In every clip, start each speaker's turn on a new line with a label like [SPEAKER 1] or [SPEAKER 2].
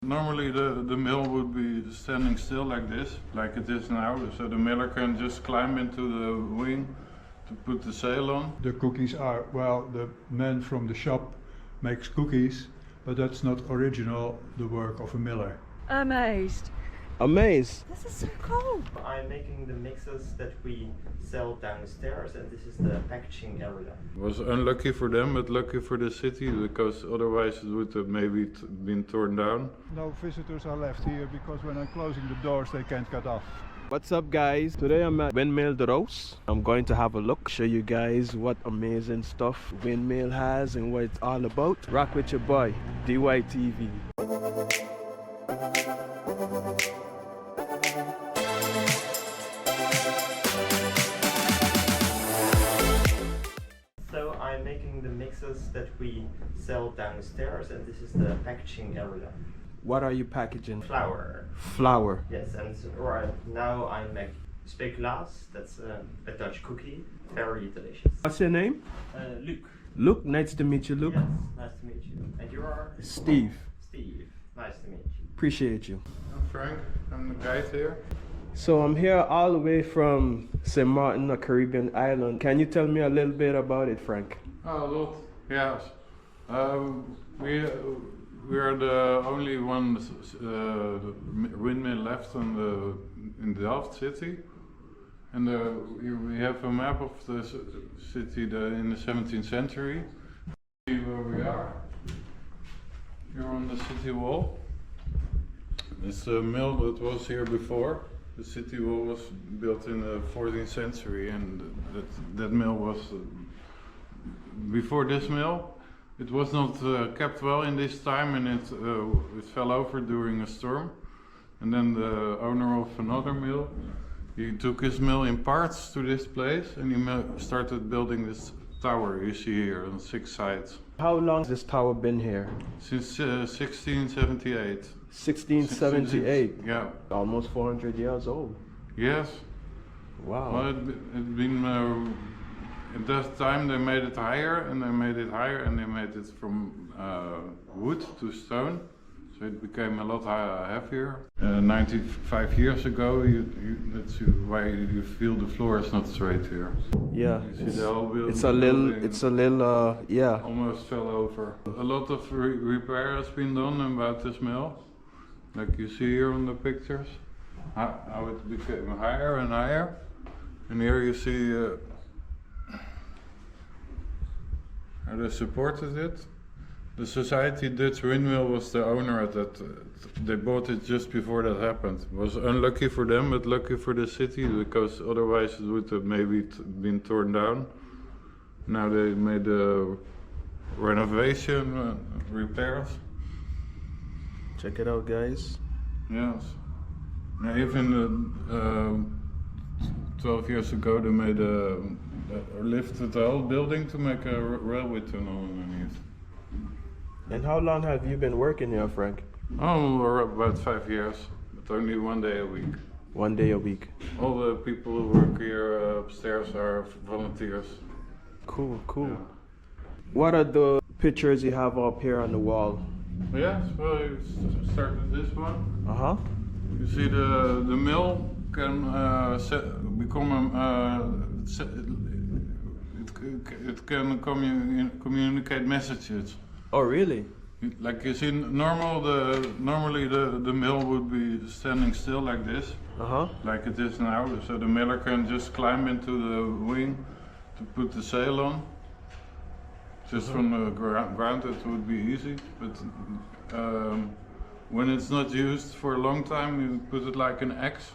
[SPEAKER 1] normally the mill would be standing still like this, like it is now, so the miller can just climb into the wing to put the sail on.
[SPEAKER 2] The cookies are, well, the man from the shop makes cookies, but that's not original, the work of a miller.
[SPEAKER 3] Amazed.
[SPEAKER 4] Amazed.
[SPEAKER 3] This is so cool.
[SPEAKER 5] I'm making the mixes that we sell downstairs, and this is the packaging area.
[SPEAKER 1] It was unlucky for them, but lucky for the city, because otherwise it would have maybe been torn down.
[SPEAKER 2] No visitors are left here because when I'm closing the doors they can't get off.
[SPEAKER 4] What's up, guys? Today I'm at Windmill De Roos. I'm going to have a look, show you guys what amazing stuff Windmill has and what it's all about. Rock with your boy, DYTV.
[SPEAKER 5] So I'm making the mixes that we sell downstairs, and this is the packaging area.
[SPEAKER 4] What are you packaging?
[SPEAKER 5] Flour.
[SPEAKER 4] Flour.
[SPEAKER 5] Yes, and right now I make speculaas. That's a Dutch cookie, very delicious.
[SPEAKER 4] What's your name?
[SPEAKER 5] Luc.
[SPEAKER 4] Luke, nice to meet you, Luke.
[SPEAKER 5] Yes, nice to meet you. And you are?
[SPEAKER 4] Steve.
[SPEAKER 5] Steve. Nice to meet you.
[SPEAKER 4] Appreciate you.
[SPEAKER 1] I'm Frank, I'm the guide here.
[SPEAKER 4] So I'm here all the way from St. Martin, a Caribbean island. Can you tell me a little bit about it, Frank?
[SPEAKER 1] Oh, a lot, yes. We are the only one windmill left in Delft city, and we have a map of the city in the 17th century. See where we are. Here on the city wall. It's a mill that was here before. The city wall was built in the 14th century, and that mill was before this mill. It was not kept well in this time, and it fell over during a storm. And then the owner of another mill, he took his mill in parts to this place, and he started building this tower you see here on 6 sides.
[SPEAKER 4] How long has this tower been here?
[SPEAKER 1] Since 1678.
[SPEAKER 4] 1678.
[SPEAKER 1] Yeah.
[SPEAKER 4] Almost 400 years old.
[SPEAKER 1] Yes.
[SPEAKER 4] Wow.
[SPEAKER 1] Well, it'd been at that time they made it higher, and they made it higher, and they made it from wood to stone, so it became a lot heavier. 95 years ago, that's why you feel the floor is not straight here.
[SPEAKER 4] Yeah.
[SPEAKER 1] You see the whole building.
[SPEAKER 4] It's a little, yeah.
[SPEAKER 1] Almost fell over. A lot of repair has been done about this mill, like you see here on the pictures, how it became higher and higher. And here you see how they supported it. The Society Dutch Windmill was the owner at that. They bought it just before that happened. It was unlucky for them, but lucky for the city, because otherwise it would have maybe been torn down. Now they made a renovation, repairs.
[SPEAKER 4] Check it out, guys.
[SPEAKER 1] Yes. Now even 12 years ago they made lifted the whole building to make a railway tunnel underneath.
[SPEAKER 4] And how long have you been working here, Frank?
[SPEAKER 1] Oh, about 5 years, but only 1 day a week.
[SPEAKER 4] 1 day a week.
[SPEAKER 1] All the people who work here upstairs are volunteers.
[SPEAKER 4] Cool, cool.
[SPEAKER 1] Yeah.
[SPEAKER 4] What are the pictures you have up here on the wall?
[SPEAKER 1] Yes, well, you start with this one.
[SPEAKER 4] Uh-huh.
[SPEAKER 1] You see the mill can become it can communicate messages.
[SPEAKER 4] Oh, really?
[SPEAKER 1] Like you see, normally the mill would be standing still like this, like it is now. So the miller can just climb into the wing to put the sail on. Just from the ground it would be easy, but when it's not used for a long time, you put it like an X,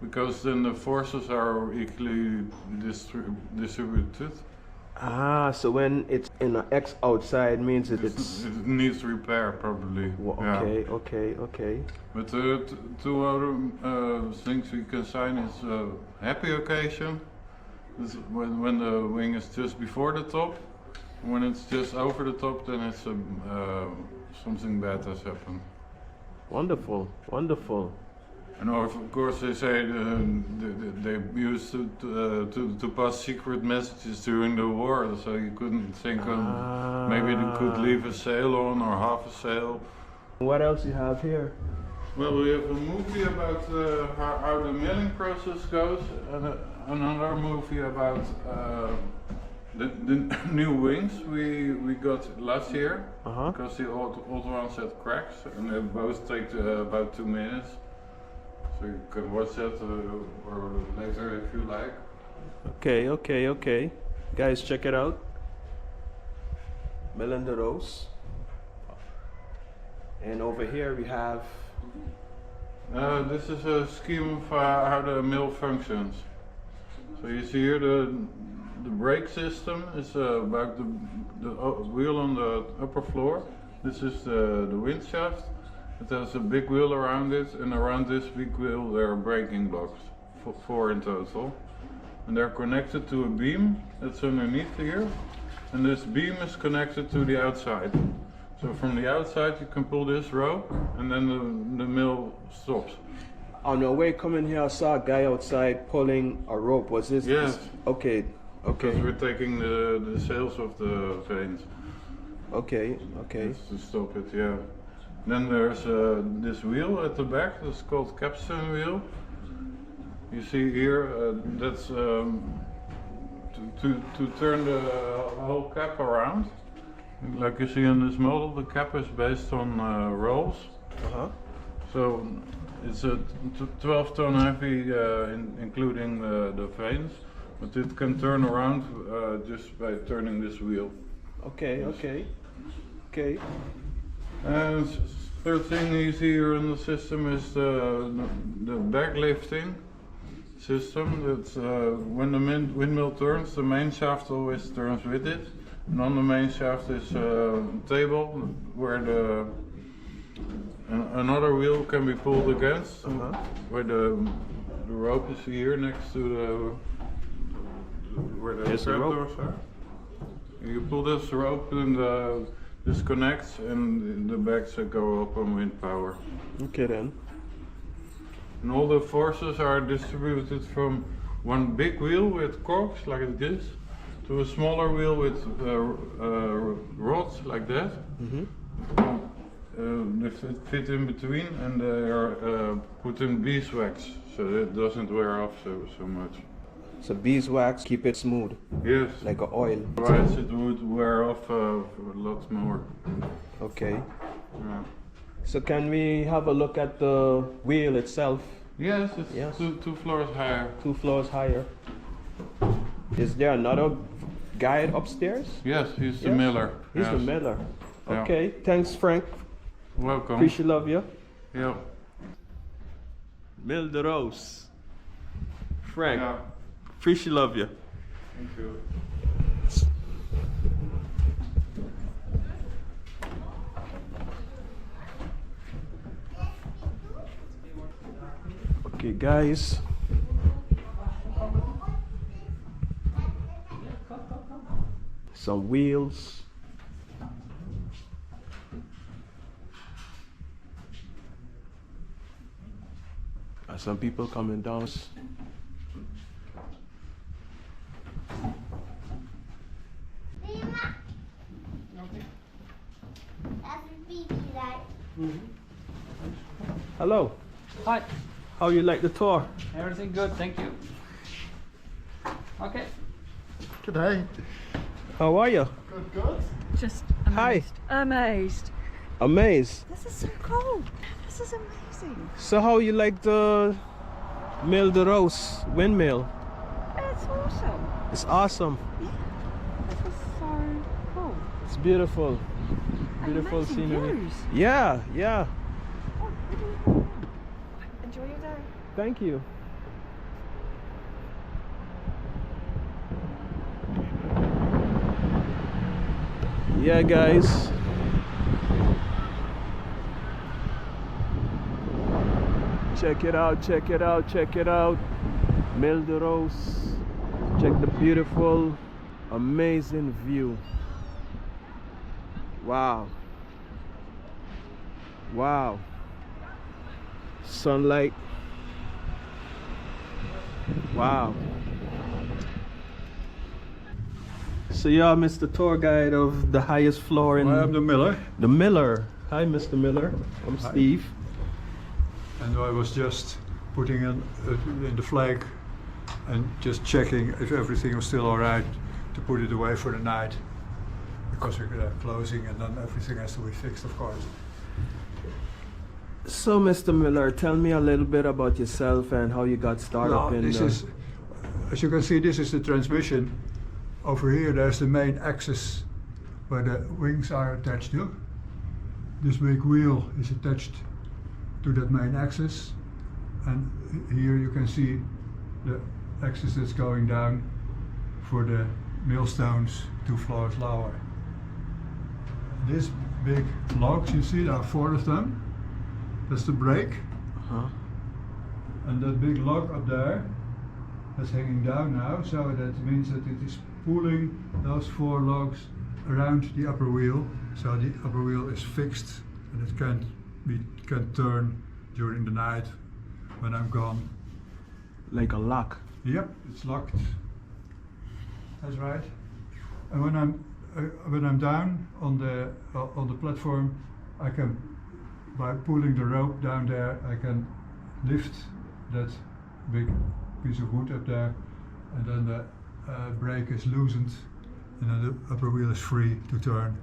[SPEAKER 1] because then the forces are equally distributed.
[SPEAKER 4] Ah, so when it's in an X outside means it
[SPEAKER 1] needs repair probably.
[SPEAKER 4] Okay,
[SPEAKER 1] yeah.
[SPEAKER 4] okay.
[SPEAKER 1] But two other things we can sign is happy occasion. This when the wing is just before the top. When it's just over the top, then it's something bad has happened.
[SPEAKER 4] Wonderful, wonderful.
[SPEAKER 1] And of course they say they used to pass secret messages during the war, so you couldn't think of maybe they could leave a sail on or half a sail.
[SPEAKER 4] What else you have here?
[SPEAKER 1] Well, we have a movie about how the milling process goes, and another movie about the new wings we got last year, because the old ones had cracks, and they both take about 2 minutes. So you can watch that or later if you like.
[SPEAKER 4] Okay. Guys, check it out. Windmill De Roos. And over here we have...
[SPEAKER 1] This is a scheme of how the mill functions. So you see here the brake system is about the wheel on the upper floor. This is the wind shaft. It has a big wheel around it, and around this big wheel there are braking blocks, 4 in total. And they're connected to a beam that's underneath here, and this beam is connected to the outside. So from the outside you can pull this rope, and then the mill stops.
[SPEAKER 4] On the way coming here, I saw a guy outside pulling a rope. Was this?
[SPEAKER 1] Yes.
[SPEAKER 4] Okay.
[SPEAKER 1] Because we're taking the sails of the vanes.
[SPEAKER 4] Okay.
[SPEAKER 1] Just to stop it, yeah. Then there's this wheel at the back, that's called capstan wheel. You see here, that's to turn the whole cap around. Like you see in this model, the cap is based on rolls. So it's a 12 ton heavy, including the vanes, but it can turn around just by turning this wheel.
[SPEAKER 4] Okay.
[SPEAKER 1] And third thing you see here in the system is the backlifting system. That's when the windmill turns, the main shaft always turns with it. And on the main shaft is a table where another wheel can be pulled against, where the rope is here next to where the trapdoors are. You pull this rope and this connects, and the backs go up on wind power.
[SPEAKER 4] Okay then.
[SPEAKER 1] And all the forces are distributed from one big wheel with corks like this to a smaller wheel with rods like that. They fit in between, and they are put in beeswax so that it doesn't wear off so much.
[SPEAKER 4] So beeswax keep it smooth.
[SPEAKER 1] Yes.
[SPEAKER 4] Like an oil.
[SPEAKER 1] Otherwise it would wear off a lot more.
[SPEAKER 4] Okay.
[SPEAKER 1] Yeah.
[SPEAKER 4] So can we have a look at the wheel itself?
[SPEAKER 1] Yes, it's two floors higher.
[SPEAKER 4] 2 floors higher. Is there another guy upstairs?
[SPEAKER 1] Yes, he's the miller.
[SPEAKER 4] He's the miller. Okay, thanks Frank.
[SPEAKER 1] Welcome.
[SPEAKER 4] Appreciate love you.
[SPEAKER 1] Yeah.
[SPEAKER 4] Windmill De Roos. Frank.
[SPEAKER 1] Yeah.
[SPEAKER 4] Appreciate love you.
[SPEAKER 1] Thank you.
[SPEAKER 4] Okay guys. Some wheels. Some people coming down. Hello.
[SPEAKER 6] Hi.
[SPEAKER 4] How you like the tour?
[SPEAKER 6] Everything good, thank you. Okay.
[SPEAKER 7] G'day.
[SPEAKER 4] How are you?
[SPEAKER 7] Good.
[SPEAKER 3] Just
[SPEAKER 4] Hi.
[SPEAKER 3] amazed.
[SPEAKER 4] Amazed.
[SPEAKER 3] This is so cool. This is amazing.
[SPEAKER 4] So how you like the Windmill De Roos windmill?
[SPEAKER 3] It's awesome.
[SPEAKER 4] It's awesome.
[SPEAKER 3] Yeah. This is so cool.
[SPEAKER 4] It's beautiful. Beautiful
[SPEAKER 3] Amazing
[SPEAKER 4] scenery.
[SPEAKER 3] views.
[SPEAKER 4] Yeah.
[SPEAKER 3] Oh, what do you do now? Enjoy your day.
[SPEAKER 4] Thank you. Yeah guys. Check it out. Windmill De Roos. Check the beautiful, amazing view. Wow. Sunlight. Wow. So you're Mr. Tour Guide of the highest floor in
[SPEAKER 2] I am the miller.
[SPEAKER 4] the miller. Hi, Mr. Miller. I'm
[SPEAKER 2] Hi.
[SPEAKER 4] Steve.
[SPEAKER 2] And I was just putting in the flag and just checking if everything was still all right to put it away for the night, because we're gonna have closing and then everything has to be fixed, of course.
[SPEAKER 4] So, Mr. Miller, tell me a little bit about yourself and how you got started
[SPEAKER 2] Well,
[SPEAKER 4] up in
[SPEAKER 2] this is, as you can see, this is the transmission. Over here there's the main axis where the wings are attached to. This big wheel is attached to that main axis, and here you can see the axis that's going down for the millstones 2 floors lower. This big logs, you see, there are 4 of them. That's the brake.
[SPEAKER 4] Uh-huh.
[SPEAKER 2] And that big log up there that's hanging down now, so that means that it is pulling those 4 logs around the upper wheel, so the upper wheel is fixed and it can turn during the night when I'm gone.
[SPEAKER 4] Like a lock.
[SPEAKER 2] Yep, it's locked. That's right. And when I'm down on the platform, I can, by pulling the rope down there, I can lift that big piece of wood up there, and then the brake is loosened, and then the upper wheel is free to turn.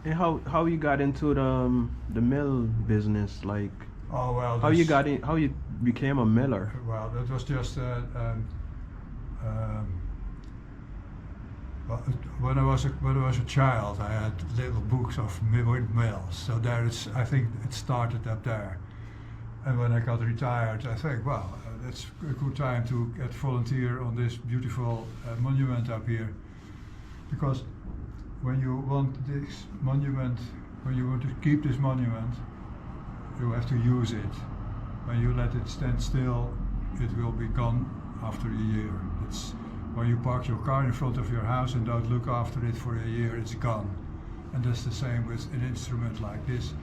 [SPEAKER 4] And how you got into the mill business? Like,
[SPEAKER 2] Oh well.
[SPEAKER 4] how you got in? How you became a miller?
[SPEAKER 2] Well, that was just well, when I was a child, I had little books of windmills. So there is, I think it started up there. And when I got retired, I think, well, it's a good time to get volunteer on this beautiful monument up here, because when you want this monument, when you want to keep this monument, you have to use it. When you let it stand still, it will be gone after a year. It's when you park your car in front of your house and don't look after it for a year, it's gone. And that's the same with an instrument like this.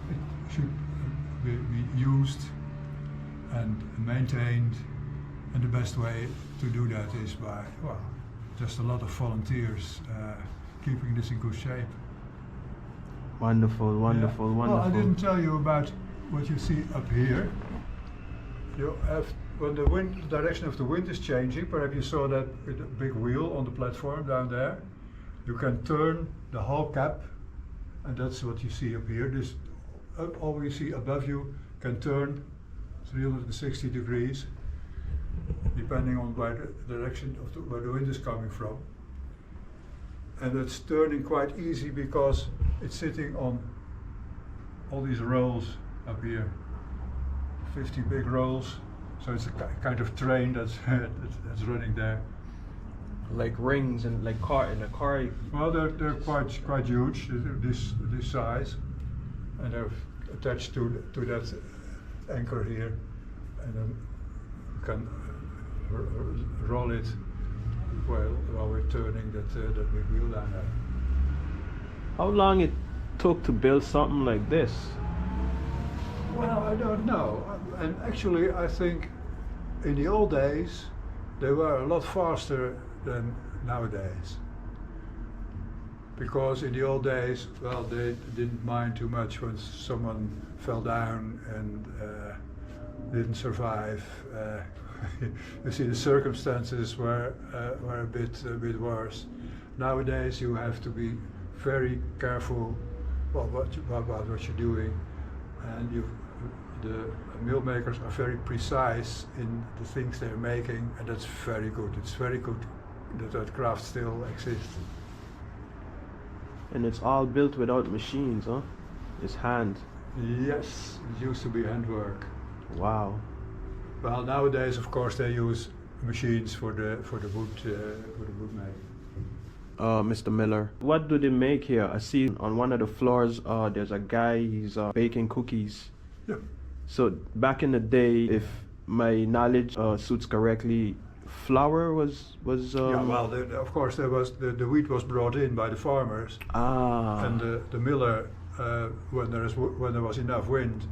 [SPEAKER 2] It should be used and maintained, and the best way to do that is by, well, just a lot of volunteers keeping this in good shape.
[SPEAKER 4] Wonderful, wonderful,
[SPEAKER 2] Yeah.
[SPEAKER 4] wonderful.
[SPEAKER 2] Well, I didn't tell you about what you see up here. You have, when the direction of the wind is changing, perhaps you saw that with a big wheel on the platform down there. You can turn the whole cap, and that's what you see up here. This, all you see above you can turn 360 degrees, depending on where the direction of where the wind is coming from. And it's turning quite easy because it's sitting on all these rolls up here, 50 big rolls. So it's a kind of train that's running there.
[SPEAKER 4] Like rings and like car in a car.
[SPEAKER 2] Well, they're quite huge, this size, and they're attached to that anchor here, and then you can roll it while we're turning that big wheel down there.
[SPEAKER 4] How long it took to build something like this?
[SPEAKER 2] Well, I don't know. And actually, I think in the old days, they were a lot faster than nowadays. Because in the old days, well, they didn't mind too much when someone fell down and didn't survive. You see, the circumstances were a bit worse. Nowadays, you have to be very careful about what you're doing, and the mill makers are very precise in the things they're making, and that's very good. It's very good that craft still exists.
[SPEAKER 4] And it's all built without machines, huh? It's hand.
[SPEAKER 2] Yes, it used to be handwork.
[SPEAKER 4] Wow.
[SPEAKER 2] Well, nowadays, of course, they use machines for the wood making.
[SPEAKER 4] Mr. Miller, what do they make here? I see on one of the floors there's a guy, he's baking cookies.
[SPEAKER 2] Yeah.
[SPEAKER 4] So back in the day, if my knowledge suits correctly, flour was
[SPEAKER 2] Yeah, well, of course, there was the wheat was brought in by the farmers, and the miller, when there was enough wind,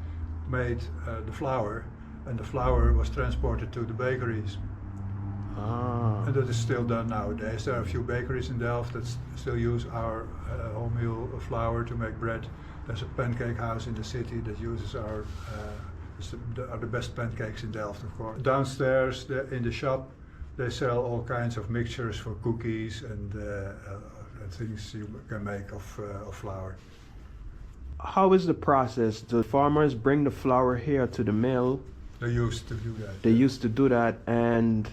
[SPEAKER 2] made the flour, and the flour was transported to the bakeries. And that is still done nowadays. There are a few bakeries in Delft that still use our wholemeal flour to make bread. There's a pancake house in the city that uses are the best pancakes in Delft, of course. Downstairs in the shop, they sell all kinds of mixtures for cookies and things you can make of flour.
[SPEAKER 4] How is the process? The farmers bring the flour here to the mill.
[SPEAKER 2] They used to do that.
[SPEAKER 4] They used to do that, and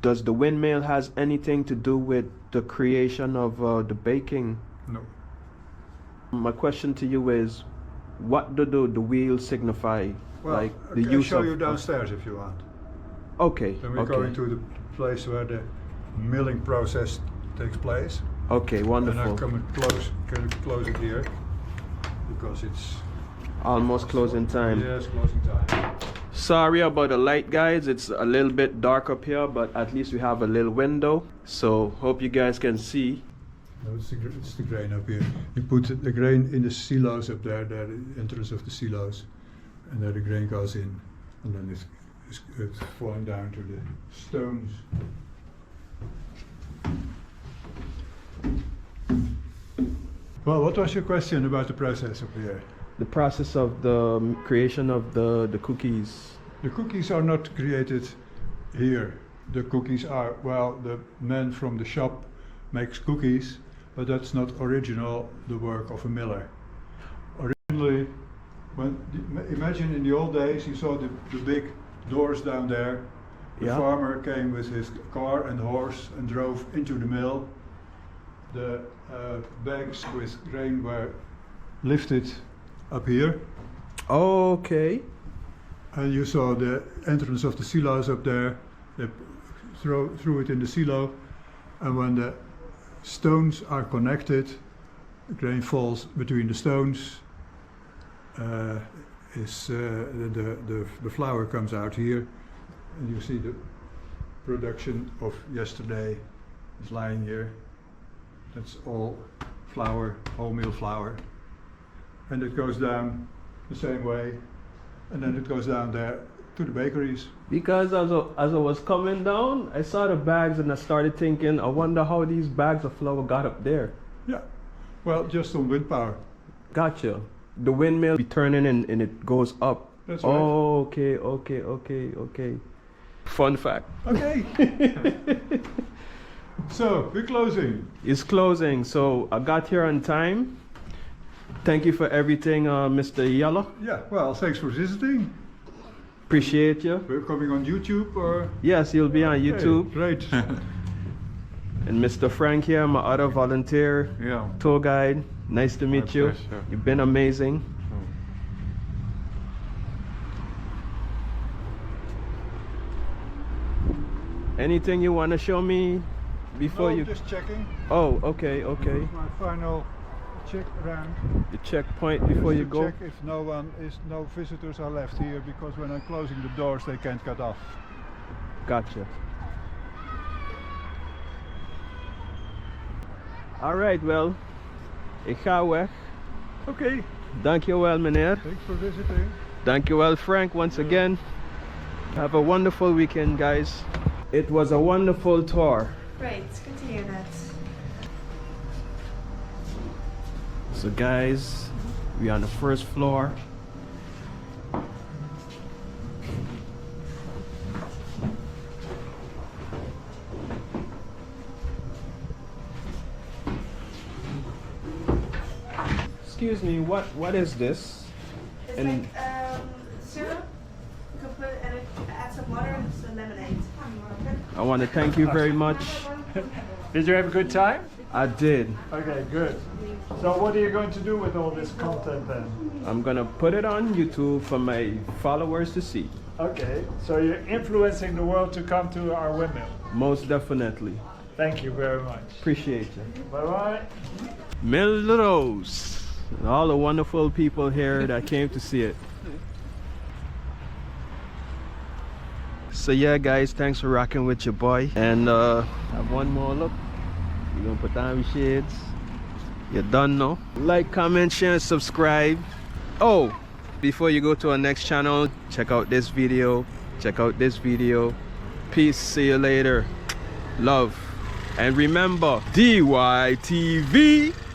[SPEAKER 4] does the windmill has anything to do with the creation of the baking?
[SPEAKER 2] No.
[SPEAKER 4] My question to you is, what do the wheels signify?
[SPEAKER 2] Well,
[SPEAKER 4] like
[SPEAKER 2] I
[SPEAKER 4] the
[SPEAKER 2] can
[SPEAKER 4] use
[SPEAKER 2] show
[SPEAKER 4] of,
[SPEAKER 2] you downstairs if you want.
[SPEAKER 4] Okay.
[SPEAKER 2] Then we're
[SPEAKER 4] Okay.
[SPEAKER 2] going to the place where the milling process takes place.
[SPEAKER 4] Okay.
[SPEAKER 2] And
[SPEAKER 4] Wonderful.
[SPEAKER 2] I can close it here because it's
[SPEAKER 4] Almost closing time.
[SPEAKER 2] Yes, closing time.
[SPEAKER 4] Sorry about the light, guys. It's a little bit dark up here, but at least we have a little window. So hope you guys can see.
[SPEAKER 2] No, it's the grain up here. You put the grain in the silos up there, the entrance of the silos, and there the grain goes in, and then it's falling down to the stones. Well, what was your question about the process up here?
[SPEAKER 4] The process of the creation of the cookies.
[SPEAKER 2] The cookies are not created here. The cookies are, well, the man from the shop makes cookies, but that's not original the work of a miller. Originally, imagine in the old days you saw the big doors down there. The
[SPEAKER 4] Yeah.
[SPEAKER 2] farmer came with his car and horse and drove into the mill. The bags with grain were lifted up here.
[SPEAKER 4] Okay.
[SPEAKER 2] And you saw the entrance of the silos up there. They threw it in the silo, and when the stones are connected, the grain falls between the stones. The flour comes out here, and you see the production of yesterday is lying here. That's all flour, wholemeal flour, and it goes down the same way, and then it goes down there to the bakeries.
[SPEAKER 4] Because as I was coming down, I saw the bags and I started thinking, I wonder how these bags of flour got up there.
[SPEAKER 2] Yeah, well, just on wind power.
[SPEAKER 4] Gotcha. The windmill be turning and it goes up.
[SPEAKER 2] That's right.
[SPEAKER 4] Oh, okay. Fun fact.
[SPEAKER 2] Okay. So, we're closing.
[SPEAKER 4] It's closing, so I got here on time. Thank you for everything, Mr. Yellow.
[SPEAKER 2] Yeah, well, thanks for visiting.
[SPEAKER 4] Appreciate you.
[SPEAKER 2] We're coming on YouTube or?
[SPEAKER 4] Yes, you'll be on
[SPEAKER 2] Okay,
[SPEAKER 4] YouTube.
[SPEAKER 2] Great.
[SPEAKER 4] And Mr. Frank here, my other volunteer
[SPEAKER 1] Yeah.
[SPEAKER 4] tour guide. Nice to meet
[SPEAKER 1] My
[SPEAKER 4] you.
[SPEAKER 1] pleasure.
[SPEAKER 4] You've been amazing. Anything you want to show me before
[SPEAKER 2] No,
[SPEAKER 4] you?
[SPEAKER 2] just checking.
[SPEAKER 4] Oh, okay.
[SPEAKER 2] My final check around.
[SPEAKER 4] The checkpoint before
[SPEAKER 2] Just
[SPEAKER 4] you
[SPEAKER 2] to
[SPEAKER 4] go.
[SPEAKER 2] check if no visitors are left here, because when I'm closing the doors they can't get off.
[SPEAKER 4] Gotcha. Alright, well, ik ga weg.
[SPEAKER 2] Okay,
[SPEAKER 4] Dankjewel, meneer.
[SPEAKER 2] thanks for visiting.
[SPEAKER 4] Dankjewel, Frank, once again. Have a wonderful weekend, guys. It was a wonderful tour.
[SPEAKER 3] Great, good to hear that.
[SPEAKER 4] So, guys, we're on the first floor. Excuse me, what is this?
[SPEAKER 3] It's
[SPEAKER 4] And-
[SPEAKER 3] like syrup. You can put and add some water and some lemonade.
[SPEAKER 4] I want to thank you very much.
[SPEAKER 6] Did you have a good time?
[SPEAKER 4] I did.
[SPEAKER 6] Okay, good. So what are you going to do with all this content then?
[SPEAKER 4] I'm gonna put it on YouTube for my followers to see.
[SPEAKER 6] Okay, so you're influencing the world to come to our windmill.
[SPEAKER 4] Most definitely.
[SPEAKER 6] Thank you very much.
[SPEAKER 4] Appreciate you.
[SPEAKER 6] Bye-bye.
[SPEAKER 4] Windmill De Roos. And all the wonderful people here that came to see it. So yeah, guys, thanks for rocking with your boy. And have one more look. We're gonna put on your shades. You done know. Like, comment, share, subscribe. Oh, before you go to our next channel, check out this video. Check out this video. Peace. See you later. Love. And remember, DYTV.